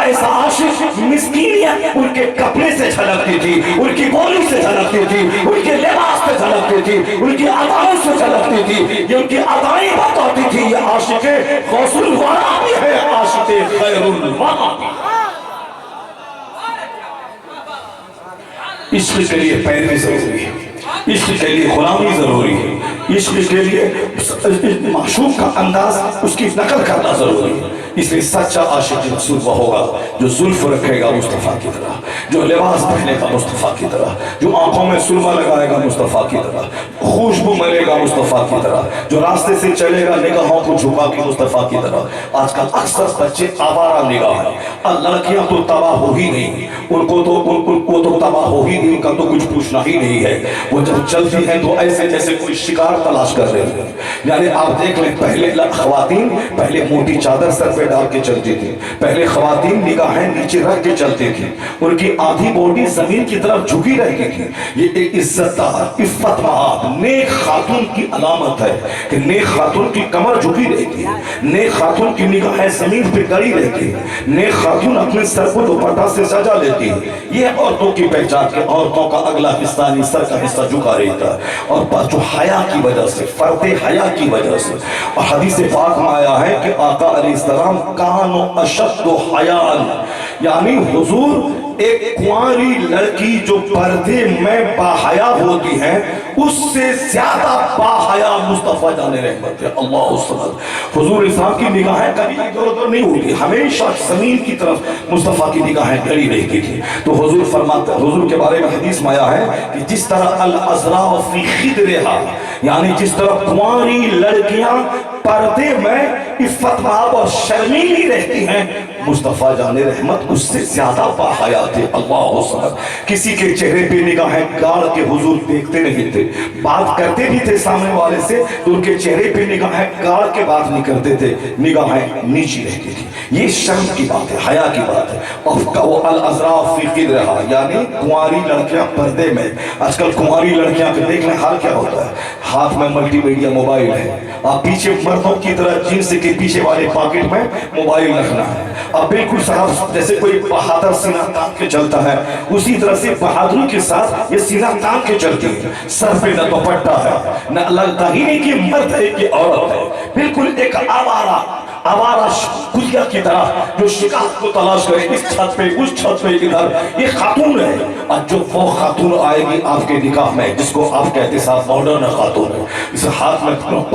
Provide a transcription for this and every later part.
ऐसा आशिक मिस्कीनियत उनके कपड़े से झलकती थी, उनकी बोली से झलकती थी, उनके लिबास से झलकती थी, उनकी अदाओं से झलकती थी। ये उनकी अदाएं बताती थी ये आशिक गौसुल वरा भी है, आशिक खैरुल वरा। इश्क के लिए पैरवी जरूरी है, इश्क के लिए गुलामी जरूरी है, इश्क के लिए माशूक का अंदाज उसकी नकल करना जरूरी है। इसलिए सच्चा आशिक रसूल वो होगा जो जुल्फ रखेगा मुस्तफ़ा की तरह, जो लिबास पहनेगा मुस्तफ़ा की तरह, जो आंखों में सुरमा लगाएगा मुस्तफ़ा की तरह, खुशबू मलेगा मुस्तफ़ा की तरह, जो रास्ते से चलेगा निगाहों को झुका के मुस्तफ़ा की तरह। आजकल अक्सर बच्चे आवारा निगाह है, और लड़कियां तो तबाह हो ही नहीं, उनको तो तबाह हो ही नहीं, उनका तो कुछ पूछना ही नहीं है। वो जब चलती हैं तो ऐसे जैसे कोई शिकार तलाश कर रहे हैं। यानी आप देख लें, पहले ख़वातीन पहले मोटी चादर सर पे डाल के चलती थी, पहले ख़वातीन निगाहें नीचे रख के चलती थी, उनकी आधी बॉडी जमीन की तरफ झुकी रहती थी। ये एक इज्जतदार इफ़्फ़त महब नेक खातून की अलामत है कि नेक खातून की कमर झुकी रहती है, नेक खातून की निगाहें जमीन पे गड़ी रहती है, नेक खातून अपने सर को दुपट्टा से सजा लेती है। ये औरतों की पहचान है। औरतों का अगला हिस्सा नहीं, सर का हिस्सा झुका रहता है, और बस जो हया की वजह से, फर्दे हया की वजह से, और हदीस पाक में आया है कि आका अलैहिस्सलाम कानो अशद्दु हयान, यानी हुजूर एक कुंवारी लड़की जो पर्दे में बाहया होती है उससे ज्यादा बाहया मुस्तफा जाने रहमत है। अल्लाह समद। हुजूर इस्लाम की निगाहें कभी इधर उधर नहीं होती, हमेशा जमीन की तरफ मुस्तफा की निगाहें गड़ी रहती थी। तो हुजूर फरमाते, हुजूर के बारे में हदीस में आया है कि जिस तरह अल अज़रा फी खिदरिहा, यानी जिस तरह कुंवारी लड़कियां पर्दे में इफ़्फ़त महब और शर्मीली रहती हैं, मुस्तफ़ा जाने रहमत उससे ज्यादा बाहया थे। अल्लाह समद। किसी के चेहरे पे निगाहें गाड़ के हुजूर देखते नहीं थे, बात करते भी थे सामने वाले से तो उनके चेहरे पे निगाहें गाड़ के बात नहीं करते थे, निगाहें नीची रहती थी। ये शर्म की बात है, हया की बात है। और वो अल अज़रा फी खिदरिहा, यानी कुंवारी लड़कियां पर्दे में। आजकल कुंवारी लड़कियां के देख लें हाल क्या होता है, हाथ में मल्टीमीडिया मोबाइल है, आप पीछे मर्दों की तरह जींस के पीछे वाले पॉकेट में मोबाइल रखना है। अब बिल्कुल साफ जैसे कोई बहादुर सीना तान के चलता है, उसी तरह से बहादुरी के साथ ये सीना तान के चलती है। सर पे न दुपट्टा है, न लगता ही नहीं कि मर्द है कि औरत है, बिल्कुल एक आवारा कुतिया की तरह जो शिकार को तलाश करे, इस छत पे उस छत पे इधर। ये खातून है, और जो वो खातून आएगी आपके निकाह में जिसको आप कहते साहब मॉडर्न खातून है, इस हाथ में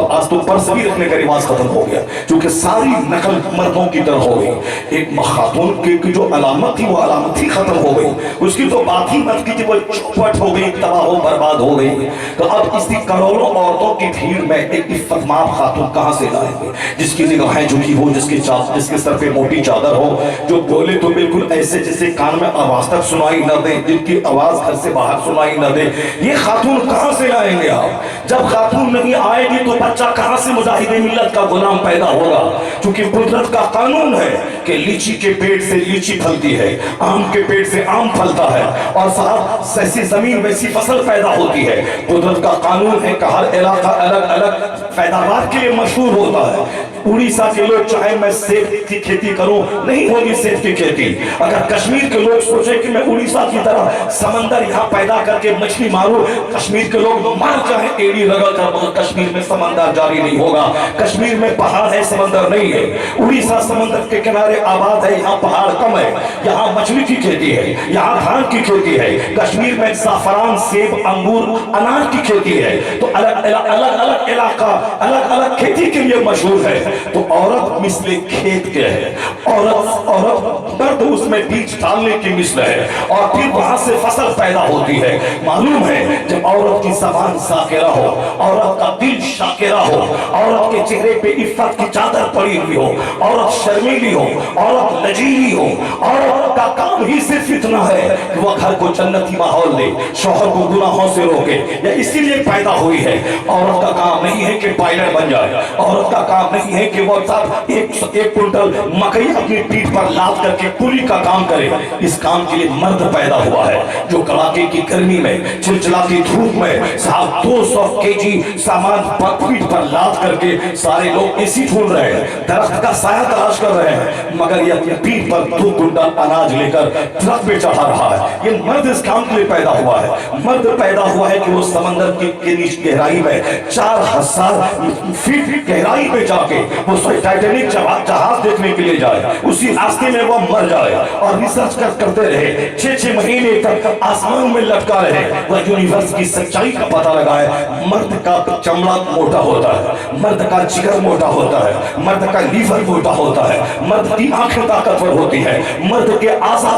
आज तो पर्स भी रखने का रिवाज खत्म हो गया, क्योंकि सारी नकल मर्दों की तरह हो गई। एक खातून की जो अलामत थी वो अलामत ही खत्म हो गई, उसकी तो बात ही मत की, वो चौपट हो गई, तबाह हो बर्बाद हो गई। तो अब इसी करोड़ों औरतों की भीड़ में एक इफ़्फ़त महब खातून कहाँ से लाएंगे, जिसकी निगाहें झुकी हो, जिसके सर पे मोटी चादर हो, जो बोले तो बिल्कुल ऐसे जैसे कान में आवाज तक सुनाई न दे, जिनकी आवाज घर से बाहर सुनाई न दे। ये खातून कहाँ से लाएंगे आप? जब खातून नहीं आएगी तो बच्चा कहाँ से मुजाहिदे मिल्लत का गुलाम पैदा होगा? क्योंकि कुदरत का कानून है कि लीची के पेड़ से लीची फलती है, आम के पेड़ से आम फलता है, और साहब जैसी जमीन वैसी फसल पैदा होती है। कुदरत का कानून है कि हर इलाका अलग अलग पैदावार के लिए मशहूर होता है। उड़ीसा के लोग चाहे मैं सेब की खेती करूं, नहीं होगी सेब की खेती। अगर कश्मीर के लोग सोचे कि मैं उड़ीसा की तरह समंदर यहाँ पैदा करके मछली मारूं, कश्मीर के लोग मार चाहे एड़ी रगड़ कर, मगर कश्मीर में समंदर जारी नहीं होगा। कश्मीर में पहाड़ है, समंदर नहीं है। उड़ीसा समंदर के किनारे आबाद है, यहाँ पहाड़ कम है, यहाँ मछली की खेती है, यहाँ धान की खेती है। कश्मीर में ज़ाफ़रान, सेब, अंगूर, अनार की खेती है। तो अलग अलग इलाका अलग अलग खेती के लिए मशहूर है। तो औरत मिसले खेत के है, औरत मर्द उसमें बीज डालने की मिसल है, और फिर वहां से फसल पैदा होती है। मालूम है जब औरत की जबान साकिरा हो, औरत का दिल शाकिरा हो, औरत के चेहरे पे इफ़्फ़त की चादर पड़ी हुई हो, औरत शर्मीली हो, औरत लजीली हो, औरत का काम ही सिर्फ इतना है कि वह घर को जन्नती माहौल दे, शौहर को गुनाहों से रोके। या इसीलिए पैदा हुई है। औरत का काम नहीं है कि पायलट बन जाए, औरत का काम नहीं है कि वो साहब एक क्विंटल मकई अपनी पीठ पर लाद करके कुली का काम करे, इस काम के लिए मर्द पैदा हुआ है जो कड़ाके की गर्मी में, चिलचिलाती धूप में साहब 200 केजी सामान पीठ पर लाद करके सारे लोग एसी ढूंढ रहे हैं, दरख्त का साया तलाश कर रहे हैं, मगर ये अपनी पीठ पर 2 कुंटल अनाज लेकर ट्रक पे चढ़ा रहा है। ये मर्द इस काम के लिए पैदा हुआ है। मर्द पैदा हुआ है कि वो समंदर की नीचे गहराई में 4000 फीट गहराई पे जाके वो टाइटैनिक जहाज देखने के लिए जाए, उसी रास्ते में वो मर जाए और रिसर्च करते रहे, 6-6 महीने तक आसमान में लटका रहे, वह यूनिवर्स की सच्चाई का पता लगाए। मर्द का चमड़ा मोटा होता है, मर्द का जिगर मोटा होता है, मर्द का लीवर मोटा होता है, मर्द की आंखें ताकतवर होती है, मर्द के आज़ा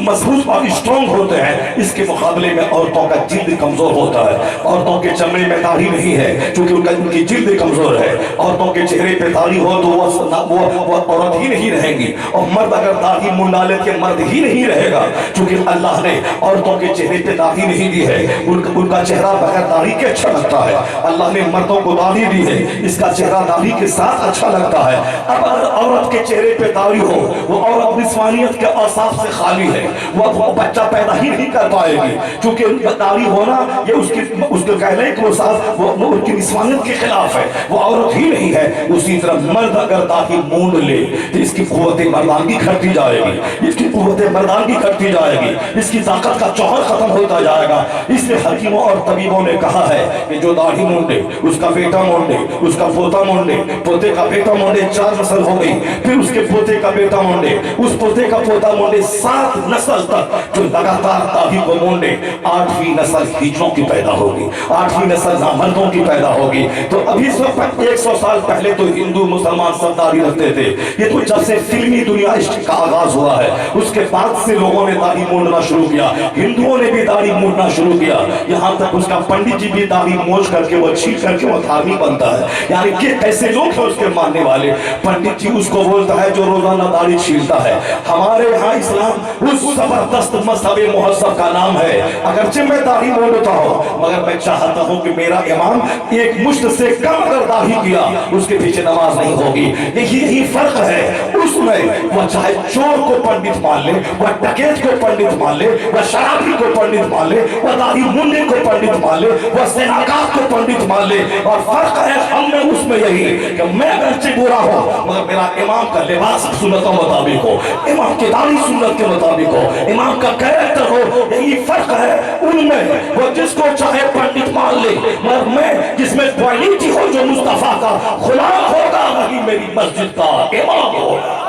मजबूत और स्ट्रॉन्ग होते हैं। इसके मुकाबले में औरतों का जिल्द कमजोर होता है। औरतों के चमड़े में दाढ़ी नहीं है क्योंकि उनकी जिल्द कमजोर है। औरतों के चेहरे पे दाढ़ी हो तो वो औरत ही नहीं रहेंगी, और मर्द अगर दाढ़ी मुंडाले के मर्द ही नहीं रहेगा, क्योंकि अल्लाह ने औरतों के चेहरे पे दाढ़ी नहीं दी है। उनका चेहरा बगैर दाढ़ी के अच्छा लगता है। अल्लाह ने मर्दों को दाढ़ी दी है, इसका चेहरा दाढ़ी के साथ अच्छा लगता है। अब अगर औरत के चेहरे पे दाढ़ी हो, वो औरत निस्वानियत के औसाफ से खाली है, वो बच्चा पैदा ही नहीं कर पाएगी, क्योंकि दाढ़ी होना ये उसके कहने के वो उनकी निस्वानियत के खिलाफ है, वो औरत ही नहीं है। उसी तरह मर्द अगर दाढ़ी मूंड ले तो इसकी कुव्वत मर्दानगी घटती जाएगी, इसकी कुव्वत मर्दानगी घटती जाएगी, इसकी ताकत का चौहर खत्म होता जाएगा। इसलिए हकीमों और तबीबों ने कहा है कि जो दाढ़ी मूंडे उसका बेटा मूंडे, उसका पोता मूंडे, पोते का बेटा मूंडे, 4 नस्ल हो गई, फिर उसके पोते का बेटा मूंडे, उस पोते का पोता मूंडे, 7 नस्ल तक जो लगातार दाढ़ी को मूंडे, 8वीं नस्ल हिजड़ों की पैदा होगी, 8वीं नस्ल नामर्दों की पैदा होगी। तो अभी 100 साल पहले तो हिंदू मुसलमान सब दाढ़ी रखते थे, ये तो जब से फिल्मी दुनिया का आगाज हुआ है उसके बाद से लोगों ने दाढ़ी मूंडना शुरू किया, हिंदुओं ने भी दाढ़ी मूंडना शुरू किया। यहाँ तक उसका पंडित जी भी दाढ़ी मोच करके वो छील करके वो धार्मिक बनता है। यानी कि ऐसे लोग हैं उसके मानने वाले, पंडित जी उसको बोलता है जो रोजाना दाढ़ी छीलता है। हमारे यहाँ इस्लाम उस जबरदस्त मजहब मुहज्जब का नाम है। अगरचे मैं दाढ़ी मूंडता हूँ, मगर मैं चाहता हूँ कि मेरा इमाम एक मुश्त से कम अगर दाढ़ी किया उसके पीछे नमाज नहीं होगी। यही फर्क है। उसमें वह चाहे चोर को पंडित मान ले, वह डकैत को पंडित मान ले, वह शराबी को पंडित मान ले, वह दाढ़ी मुंडे को पंडित मान ले, वह सेनाकार को पंडित मान ले, और फर्क है हम में उसमें यही कि मैं अगरचे बुरा हो मगर मेरा इमाम का लिबास सुन्नत के मुताबिक हो, इमाम की दाढ़ी सुन्नत के मुताबिक हो, इमाम का कैरेक्टर हो। यही फर्क है उनमें। वो जिसको चाहे पंडित मान ले, मगर मैं जिसमें क्वालिटी हो, जो मुस्तफा का गुलाम होगा, वही मेरी मस्जिद का इमाम होगा।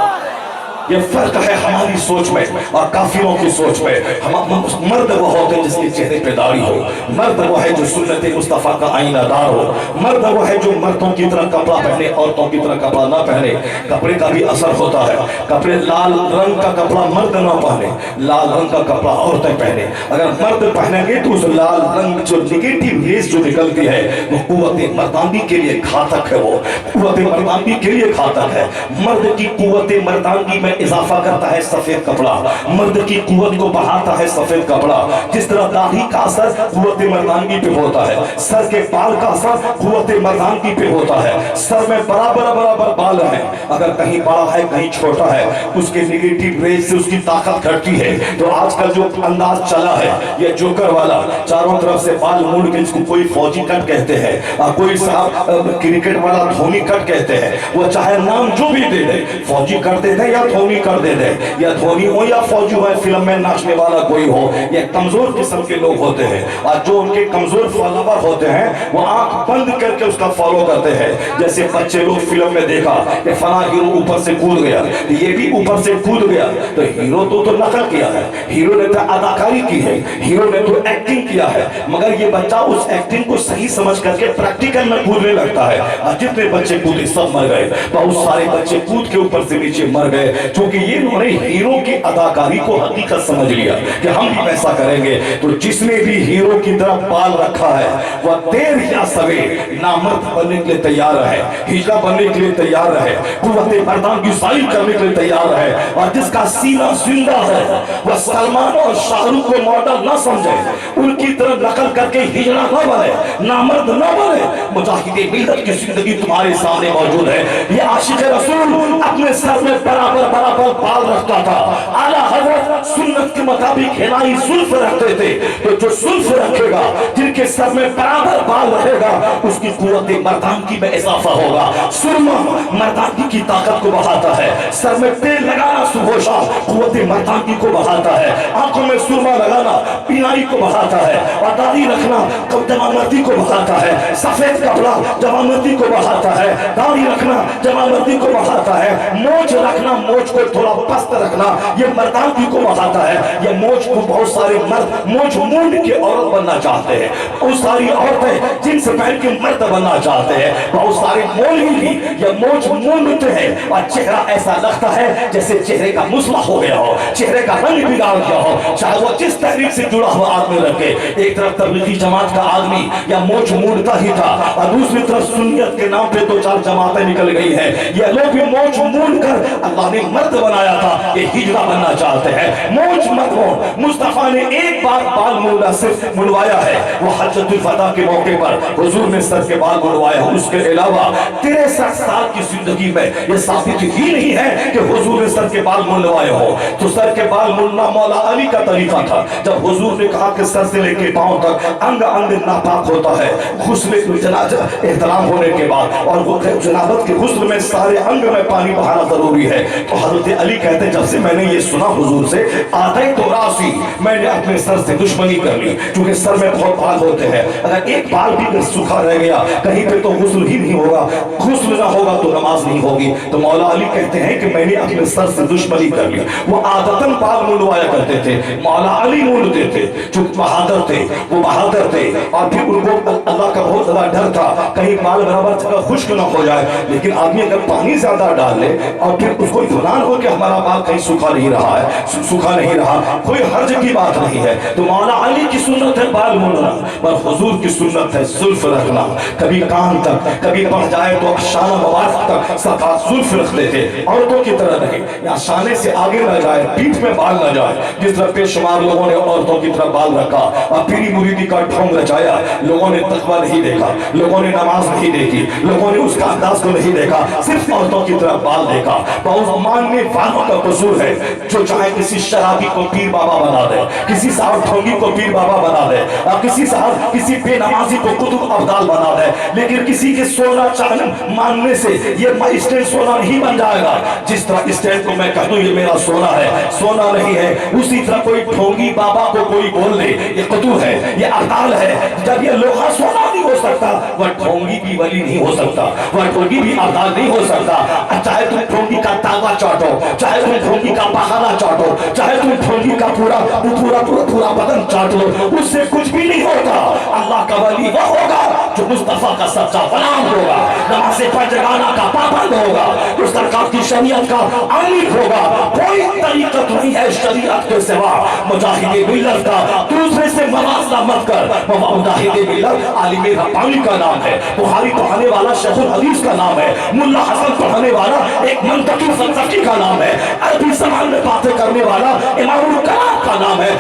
ये फर्क है हमारी सोच में और काफिरों की सोच में। हम मर्द वो होते हैं जिसके चेहरे पे दाढ़ी हो, मर्द वो है जो सुन्नत मुस्तफा का आईनादार हो, मर्द वो है जो मर्दों की तरह कपड़ा पहने, औरतों की तरह कपड़ा ना पहने। कपड़े का भी असर होता है। कपड़े लाल रंग का कपड़ा मर्द ना पहने, लाल रंग का कपड़ा औरतें पहने। अगर मर्द पहनेंगे तो उस लाल रंग जो निगेटिव रेस जो निकलती है वो कुव्वत मर्दानगी के लिए घातक है, वो कुव्वत मर्दानगी के लिए घातक है। मर्द की कुव्वत मर्दानगी में इजाफा करता है सफेद कपड़ा, मर्द की कुव्वत को बढ़ाता है सफेद कपड़ा। जिस तरह दाढ़ी का असर कुव्वत मर्दानगी पे होता है, सर के बाल का असर कुव्वत मर्दानगी पे होता है। सर में बराबर बाल है, अगर कहीं बड़ा है कहीं छोटा है, उसके निगेटिव रेस से उसकी ताकत घटती है। तो आजकल जो अंदाज चला है ये जोकर वाला, चारों तरफ से बाल मोड़ के, इसको कोई फौजी कट कहते हैं और कोई साहब क्रिकेट वाला धोनी कट कहते हैं। वो चाहे नाम जो भी दे दे, फौजी कट दे दे या धोनी कर दे दे, या धोनी हो या फौजी हो, फिल्म में नाचने वाला कोई हो, ये कमजोर किस्म के लोग होते हैं। और जो उनके कमजोर फॉलोवर होते हैं वो आंख बंद करके उसका फॉलो करते हैं। जैसे बच्चे लोग फिल्म में देखा कि फला हीरो ऊपर से कूद गया, ये भी ऊपर से कूद गया, तो हीरो तो नकल किया है, हीरो ने तो अदाकारी की है, हीरो ने तो एक्टिंग किया है, मगर ये बच्चा उस एक्टिंग को सही समझ करके प्रैक्टिकल में कूदने लगता है। और जितने बच्चे कूदे सब मर गए, बहुत सारे बच्चे कूद के ऊपर से नीचे मर गए, क्योंकि ये उन्होंने हीरो की अदाकारी को हकीकत समझ लिया कि हम भी वैसा करेंगे। तो जिसने भी हीरो की तरफ बाल रखा है वह देर या सवेर नामर्द बनने के लिए तैयार है, हिजड़ा बनने के लिए तैयार है, कुव्वत मर्दानगी जाहिर करने के लिए तैयार है। और जिसका सीना जिंदा है वह सलमान और शाहरुख को मॉडल न समझे, उनकी तरह नकल करके हिजड़ा न बने, नामर्द न बने। मुजाहिदे मिल्लत की जिंदगी तुम्हारे सामने मौजूद है। ये आशिक रसूल अपने सर में बराबर برابر بال رکھتا تھا. اعلیٰ حضرت سنت کے مطابق ہلائی زلف رکھتے تھے. تو جو زلف رکھے گا، جن کے سر میں برابر بال رہے گا، اس کی قوت مردانگی میں اضافہ ہوگا. سرما مردانگی کی طاقت کو بڑھاتا ہے. سر میں تیل لگانا صبح و شام قوت مردانگی کو بڑھاتا ہے. آنکھوں میں سرما لگانا بینائی کو بڑھاتا ہے. اور داڑھی رکھنا جوانمردی کو بڑھاتا ہے. سفید کپڑا جوانمردی کو بڑھاتا ہے. داڑھی رکھنا جوانمردی کو بڑھاتا ہے. مونچھ رکھنا، مونچھ کو تھوڑا پست رکھنا، یہ مردانگی کو بڑھاتا ہے. یہ مونچھ کو بہت سارے مرد مونچھ مونڈ کے عورت بننا چاہتے ہیں. بہت ساری عورتیں جن سے پہن کے مرد بننا چاہتے ہیں. بہت سارے مولوی بھی یہ مونچھ مونڈتے ہیں اور چہرہ ایسا لگتا ہے جیسے چہرے کا مسئلہ ہو گیا ہو، چہرے کا رنگ بگاڑ گیا ہو، چاہے وہ جس تحریک سے جڑا ہوا آدمی رکھے. ایک طرف تبلیغی جماعت کا آدمی یا مونچھ مونڈتا ہی تھا، اور دوسری طرف سنیت کے نام پہ دو چار جماعتیں نکل گئی ہیں. یہ لوگ بھی مونچھ مونڈ کر اللہ نے مرد بنایا تھا، یہ ہجڑا بننا چاہتے ہیں. مونچھ مت مونڈ. مصطفیٰ نے ایک بار بال مونڈا صرف منڈوایا ہے، وہ حجۃ الوداع کے موقع پر حضور نے سر کے بال منڈوائے. اس کے علاوہ 63 سال کی زندگی میں یہ ثابت ہی نہیں ہے کہ حضور نے سر کے بال منڈوائے ہو. تو سر کے بال منڈنا مولا علی کا طریقہ تھا. جب حضور نے کہا کہ سر سے لے کے پاؤں تک انگ انگ ناپاک ہوتا ہے غسل احترام ہونے کے بعد، اور وہ جنابت کے غسل میں سارے انگ میں پانی بہانا ضروری ہے. تو حضرت علی کہتے ہیں جب سے میں نے یہ سنا حضور سے آدھے تو راسی، میں نے اپنے سر سے دشمنی کر لی، کیونکہ سر میں بہت بال ہوتے ہیں. اگر ایک بال بھی سوکھا رہ گیا کہیں پہ تو غسل ہی نہیں ہوگا، غسل نہ ہوگا تو نماز نہیں ہوگی. تو مولا علی کہتے ہیں کہ میں نے اپنے سر سے دشمنی کر لی. وہ عادتاً بال منڈوایا کرتے تھے. مولا علی مونڈتے تھے، جو بہادر تھے، وہ بہادر تھے. اور پھر ان کو اللہ کا بہت زیادہ ڈر تھا کہیں بال برابر جگہ خشک نہ ہو جائے. لیکن آدمی اگر پانی زیادہ ڈال لے اور پھر اس کو اطمینان ہو کہ ہمارا بال کہیں سوکھا نہیں رہا ہے، سوکھا نہیں رہا، کوئی حرج کی بات نہیں ہے. تو مولا علی کی سنت ہے بال مونڈنا، پر حضور کی سنت ہے زلف رکھنا. کبھی کان تک، کبھی بڑھ جائے تو شانہ مبارک تک صفات زلف رکھتے تھے. عورتوں کی طرح نہیں، یا شانے سے آگے نہ جائے، پیٹھ میں بال نہ جائے. جس طرح بے شمار لوگوں نے عورتوں کی طرح بال رکھا اور پیری مریدی کا ڈھونگ رچایا. لوگوں نے تقویٰ نہیں دیکھا، لوگوں نے نماز نہیں دیکھی، لوگوں نے اس کا انداز کو نہیں دیکھا، صرف عورتوں کی طرح بال دیکھا. بہت ماننے والوں کا قصور ہے جو چاہے کسی شرابی کو پیر بابا بنا دے، کسی صاحب ڈھونگی کو پیر بابا بنا دے، اور کسی صاحب کسی بے نمازی کو قطب ابدال بنا دے. لیکن کسی کے سونا چاندی ماننے سے یہ اسٹینڈ سونا نہیں بن جائے گا. جس طرح اسٹینڈ کو میں کہہ دوں یہ میرا سونا ہے، سونا نہیں ہے، اسی طرح کوئی ڈھونگی بابا کو کوئی بول لے یہ قطب ہے، یہ ابدال ہے. جب یہ لوہا سونا نہیں ہو سکتا، وہ ڈھونگی بھی ولی نہیں ہو سکتا، وہ ڈھونگی بھی ابدال نہیں ہو سکتا. چاہے تم ڈھونگی کا تاغا چاٹو، چاہے تم ڈھونگی کا بہانہ چاٹو، چاہے تم ڈھونگی کا پورا بدن چاٹ لو، اس سے کچھ بھی نہیں ہوتا. اللہ کا ولی وہ ہوگا جو مصطفیٰ کا سچا غلام ہوگا، نماز پنجگانہ کا پابند ہوگا، اس سرکار کی شریعت کا عامل ہوگا. کوئی طریقت نہیں ہے شریعت کے سوا. مجاہد ملت کا دوسرے سے موازنہ مت کر. مجاہد ملت عالم ربانی کا نام ہے، بخاری پڑھانے والا شیخ الحدیث کا نام ہے، ملا حسن پڑھانے والا ایک منطقی فلسفی کا نام ہے، عربی زبان میں باتیں کرنے والا امام الکلام کا نام ہے.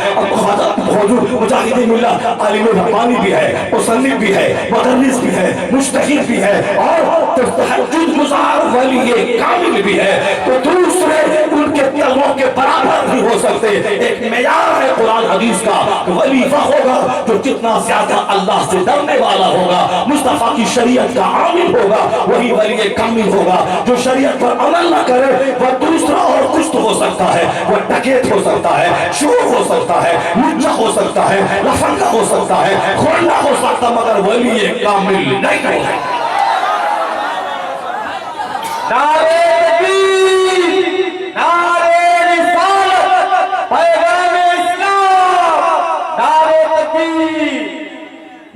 مجاہد ملت عالم ربانی بھی ہے، مصنف بھی ہے، مدرس بھی ہے، مجتہد بھی ہے، اور تہجد گزار ولی کامل بھی ہے. تو دوسرے ان کے طلبوں کے برابر نہیں ہو سکتے. ایک معیار ہے قرآن حدیث کا، ولی وہ ہوگا جو جتنا زیادہ اللہ سے ڈرنے والا ہوگا، مصطفیٰ کی شریعت کا عامل ہوگا، وہی ولی کامل ہوگا. جو شریعت پر عمل نہ کرے وہ دوسرا اور کچھ تو ہو سکتا ہے، وہ ڈکیت ہو سکتا ہے، چور ہو سکتا ہے، لچا ہو سکتا ہے، لفنگا ہو سکتا ہے، خونڈا ہو سکتا، مگر ولی کامل نہیں ہو سکتا. نعرے تکبیر، نعرے رسالت، پیغام اسلام، نعرے تکبیر.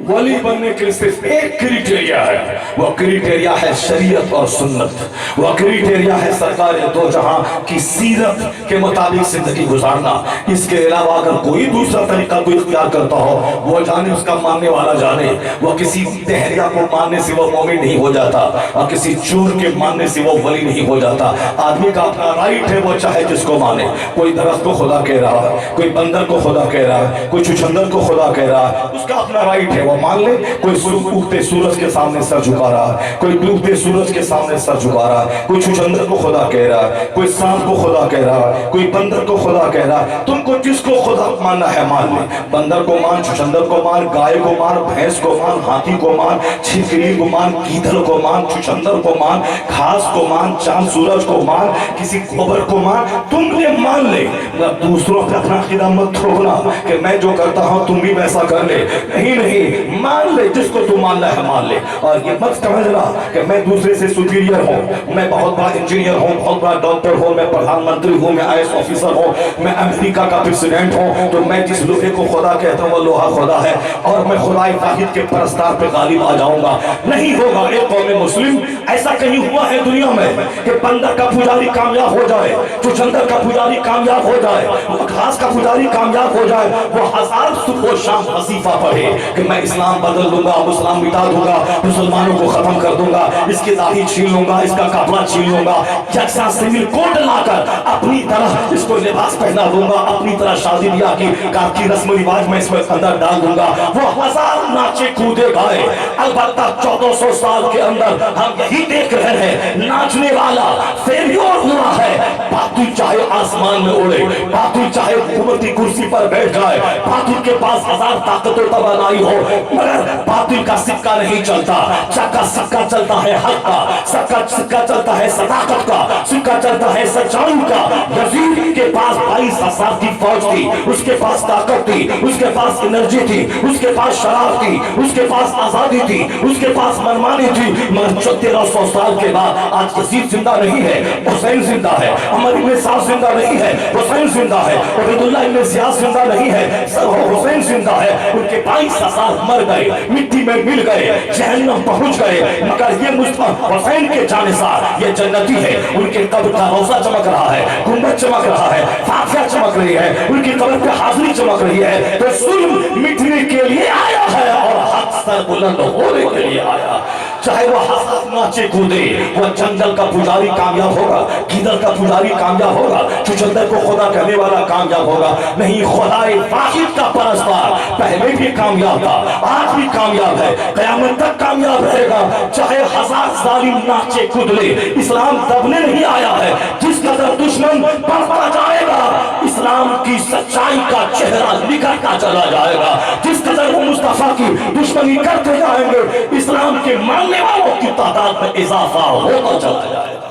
ولی بننے کے صرف ایک کریٹیریا ہے، وہ کریٹیریا ہے شریعت اور سنت. وہ کریٹیریا ہے سرکار دو جہاں کی سیرت کے مطابق زندگی گزارنا. اس کے علاوہ اگر کوئی دوسرا طریقہ کوئی اختیار کرتا ہو، وہ جانے اس کا ماننے والا جانے. وہ کسی دہریہ کو ماننے سے وہ مومن نہیں ہو جاتا، اور کسی چور کے ماننے سے وہ ولی نہیں ہو جاتا. آدمی کا اپنا رائٹ ہے، وہ چاہے جس کو مانے. کوئی درخت کو خدا کہہ رہا ہے، کوئی بندر کو خدا کہہ رہا ہے، کوئی چچندر کو خدا کہہ رہا ہے، اس کا اپنا رائٹ ہے. वो मान ले। कोई उगते सूरज के सामने सर झुका रहा है, कोई डूबते सूरज के सामने सर झुका रहा है, कोई छुछंदर को खुदा कह रहा है, कोई सांप को खुदा कह रहा है, कोई बंदर को खुदा कह रहा है। तुमको जिसको खुदा मानना है मान ले। बंदर को मान, छुछंदर को मान, गाय को मान, भैंस को मान, हाथी को मान, छिपकली को मान, गीदड़ को मान, छुछंदर को मान, घास को मान, चांद सूरज को मान, किसी गोबर को मान, तुम ये मान ले। दूसरों पे अपना कीड़ा मत थोपना कि मैं जो करता हूं तुम भी वैसा कर ले। नहीं नहीं, मान ले, जिसको तू मानना है मान ले। और ये मत समझना कि मैं दूसरे से सुपीरियर हूं, मैं बहुत बड़ा इंजीनियर हूं, बहुत बड़ा डॉक्टर हूं, मैं प्रधानमंत्री हूं, मैं IAS ऑफिसर हूं, मैं अमेरिका का प्रेसिडेंट हूं, तो मैं जिस लोहे को खुदा कहता हूं वो लोहा खुदा है और मैं खुदाए वाहिद के परस्तार पे गालिब आ जाऊंगा। नहीं होगा। एक कौम मुस्लिम ऐसा कहीं हुआ है दुनिया में कि बंदर का पुजारी कामयाब हो जाए, चुचंदर का पुजारी कामयाब हो जाए, घास का पुजारी कामयाब हो जाए, वो 1000 सुबह शाम वजीफा पढ़े कि मैं इस्लाम बदल दूंगा, मुस्लिम मिटा दूंगा, मुसलमानों को खत्म कर दूंगा, इसकी दाढ़ी छीन लूंगा, इसका कपड़ा छीन लूंगा, जैसा सिविल कोड लाकर अपनी तरह इसको लिबास पहना दूंगा, अपनी तरह शादी ब्याह की रस्म रिवाज में इसमें अंदर डाल दूंगा। वो 1000 नाचे कूदे गाए। अलबत्ता 1400 साल के अंदर हम यही देख रहे हैं, नाचने वाला फेल्योर हुआ है। बातुल चाहे आसमान में उड़े, बातुल चाहे हुकूमती कुर्सी पर बैठ जाए, बातुल के पास 1000 ताकतों तवानाई हो, मगर बातुल का सिक्का नहीं चलता। चक्का सिक्का चलता है हक का, सिक्का चलता है सदाकत का, सिक्का चलता है सच्चाई का। यजीद के पास 22,000 की फौज थी, उसके पास ताकत थी, उसके पास एनर्जी थी, उसके पास शराब थी, उसके पास आजादी थी, उसके पास मनमानी थी। मगर 1300 साल के बाद आज यजीद जिंदा नहीं है, हुसैन जिंदा है, अमर इब्न साद जिंदा नहीं है, हुसैन जिंदा है, उबैदुल्लाह इब्न जियाद जिंदा नहीं है, हुसैन जिंदा है। उनके 22,000 मर गए, मिट्टी में मिल गए, जहन्नम पहुंच गए, मगर ये मुस्तफा हुसैन के जानिसार ये जन्नती है। उनके कब्र का रोजा चमक रहा है, गुंबद चमक रहा है, फातिहा चमक रही है, उनकी कब्र पे हाजिरी चमक रही है। तो जुल्म मिटने के लिए आया है और हक सर बुलंद होने के लिए आया। चाहे वो हंस नाचे कूदे, वो जंगल का पुजारी कामयाब होगा, गीदड़ का पुजारी कामयाब होगा, चुचंदर को खुदा कहने वाला कामयाब होगा। नहीं, खुदाए वाहिद का परस्तार पहले भी कामयाब था, आज भी कामयाब है, कयामत तक कामयाब रहेगा। चाहे 1000 जालिम नाचे कूदले, इस्लाम दबने नहीं आया है। जिस कदर दुश्मन बढ़ता जाएगा, इस्लाम की सच्चाई का चेहरा निकलता चला जाएगा। जिस कदर वो मुस्तफा की दुश्मनी करते जाएंगे, इस्लाम के मानने वालों की तादाद में इजाफा होता चला जाएगा।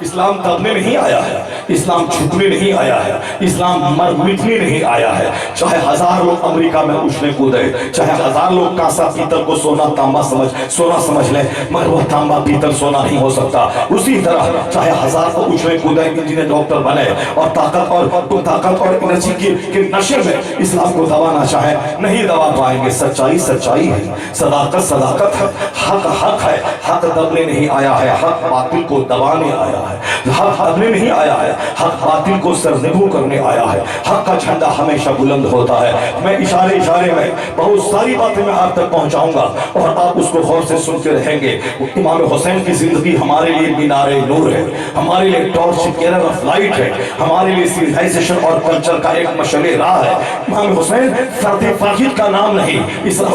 इस्लाम दबने नहीं आया है, इस्लाम झुकने नहीं आया है, इस्लाम मर मिटने नहीं आया है। चाहे 1000 लोग अमेरिका में उछले कूदे, चाहे 1000 लोग कांसा पीतल को सोना समझ ले, मगर वो तांबा पीतल सोना नहीं हो सकता। उसी तरह चाहे 1000 को उछले कूदे, इंजीनियर डॉक्टर बने और ताकत और एनर्जी के नशे में इस्लाम को दबाना चाहे, नहीं दबा पाएंगे। सच्चाई सच्चाई है, सदाकत है, हक है। हक दबने नहीं आया है, हक बातिल को दबाने आया है। हक दबने नहीं आया है, हक बातिल को सरनगू करने आया है। हक का झंडा हमेशा बुलंद होता है। मैं इशारे में बहुत सारी बातें मैं आप तक पहुंचाऊंगा और आप उसको गौर से सुनते रहेंगे। इमाम हुसैन की जिंदगी हमारे लिए मीनारे नूर है, हमारे लिए टॉर्च केरल ऑफ लाइट है, हमारे लिए सिविलाइजेशन और कल्चर का एक मशले राह है। इमाम हुसैन फर्द वाहिद का नाम नहीं,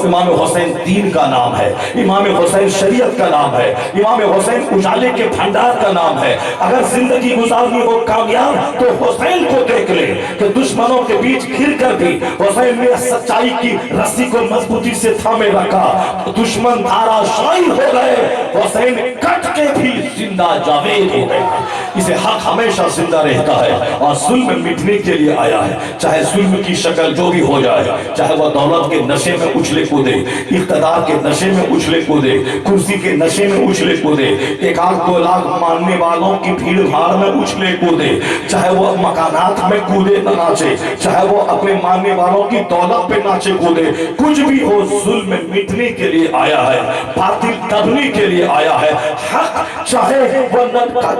इमाम हुसैन दीन का नाम है, इमाम हुसैन शरीयत का नाम है, इमाम हुसैन उजाले के भंडार का नाम है। अगर जिंदगी गुजारनी हो कामयाब तो हुसैन को देख ले कि दुश्मनों के बीच घिर कर भी हुसैन ने सच्चाई की रस्सी को मजबूती से थामे रखा। दुश्मन धाराशायी हो गए, हुसैन कट के भी जिंदा जावेद हो गए। इसे हक हमेशा जिंदा रहता है और जुल्म मिटने के लिए आया है। चाहे जुल्म की शक्ल जो भी हो जाए, चाहे वह दौलत के नशे में उछले कूदे, इख्तिदार के नशे में उछले कूदे, कुर्सी के नशे में उछले कूदे, 1-2 लाख मानने वालों की भीड़ भाड़ में उछले कूदे, चाहे वो मकानात में कूदे न नाचे, चाहे वो अपने मानने वालों की दौलत पे नाचे कूदे, कुछ भी हो जुल्म मिटने के लिए आया है, बातिल दबने के लिए आया है। حق چاہے وہ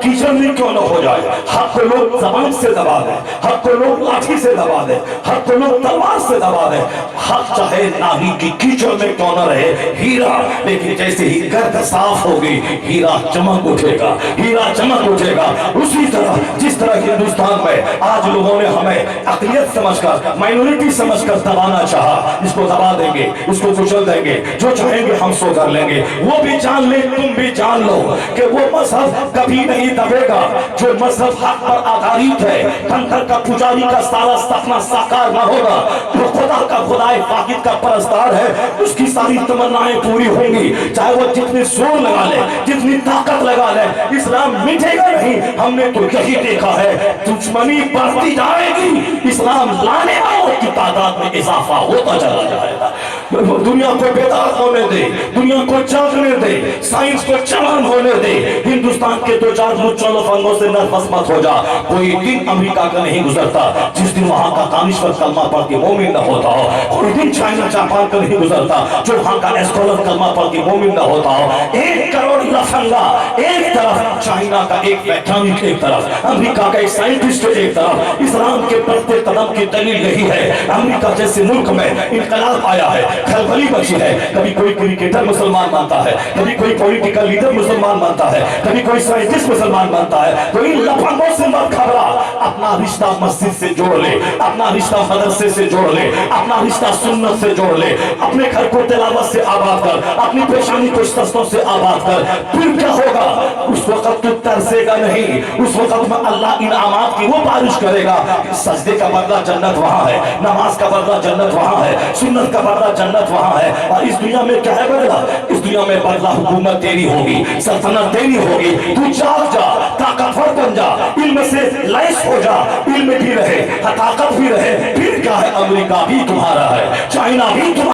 कीचड़ में क्यों न हो जाए, हक को लोग जबान से दबा दे, हक को लोग लाठी से दबा दे, हक को लोग तलवार से दबा दे, हक चाहे नाही की कीचड़ में क्यों न रहे हीरा, लेकिन जैसे ही गर्द साफ होगी हीरा चमक उठेगा, हीरा चमक उठेगा। उसी तरह जिस तरह हिंदुस्तान में आज लोगों ने हमें अक़लियत समझकर, माइनॉरिटी समझकर दबाना चाहा, इसको दबा देंगे, इसको कुचल देंगे, जो चाहेंगे हम सो कर लेंगे। वो भी जान ले, तुम भी जान लो कि वो मजहब कभी नहीं दबेगा जो मजहब हक पर आधारित है। कंकर का पुजारी का सारा सपना साकार न होगा, जो खुदा का खुदाए वाहिद का परस्तार है उसकी सारी तमन्नाएं पूरी होंगी, चाहे वो जितनी जोर लगा ले, जितनी ताकत लगा ले, इस्लाम मिटेगा नहीं। हमने तो यही देखा है, दुश्मनी बढ़ती जाएगी, इस्लाम लाने वालों की तादाद में इजाफा होता चला जाएगा। दुनिया को बेदार होने दे, दुनिया को जागने दे, साइंस को जवान होने दे। हिंदुस्तान के दो चार मुच्चल फंगों से नर्वस मत हो जा। कोई दिन अमेरिका का नहीं गुजरता जिस दिन वहां का दानिश्वर कलमा पढ़ के मोमिन न होता हो। कोई दिन चाइना जापान का नहीं गुजरता जो वहां का स्कॉलर कलमा पढ़ के मोमिन न होता हो। 1 करोड़ लफंगा एक तरफ, चाइना का एक वैज्ञानिक एक तरफ, अमेरिका का एक साइंटिस्ट एक तरफ। इस्लाम के बढ़ते कदम की दलील यही है। अमेरिका जैसे मुल्क में इनकलाब आया है, खलबली मची है। कभी कोई क्रिकेटर मुसलमान मानता है, कभी कोई पॉलिटिकल लीडर मुसलमान मानता है, कभी कोई साइंटिस्ट मुसलमान मानता है। तो इन लफंगों से मत घबरा, अपना रिश्ता मस्जिद से जोड़ ले, अपना रिश्ता मदरसे से जोड़ ले, अपना रिश्ता सुन्नत से जोड़ ले, अपने घर को तिलावत से आबाद कर, अपनी पेशानी को सस्तों से आबाद कर। फिर क्या होगा? उस वक्त तू तरसेगा नहीं, उस वक्त में अल्लाह इनामात की वो बारिश करेगा। सजदे का बदला जन्नत वहां है, नमाज का बदला जन्नत वहां है, सुन्नत का बदला जन्नत वहां है। और इस दुनिया में क्या है बदला? इस दुनिया में बदला हुकूमत तेरी होगी, सल्तनत तेरी होगी। तू जाग जा, ताकतवर बन जा, इल्म से लैस हो जा, इल्म भी रहे, ताकत भी रहे। फिर क्या है? अमेरिका भी तुम्हारा है, चाइना भी तुम्हारा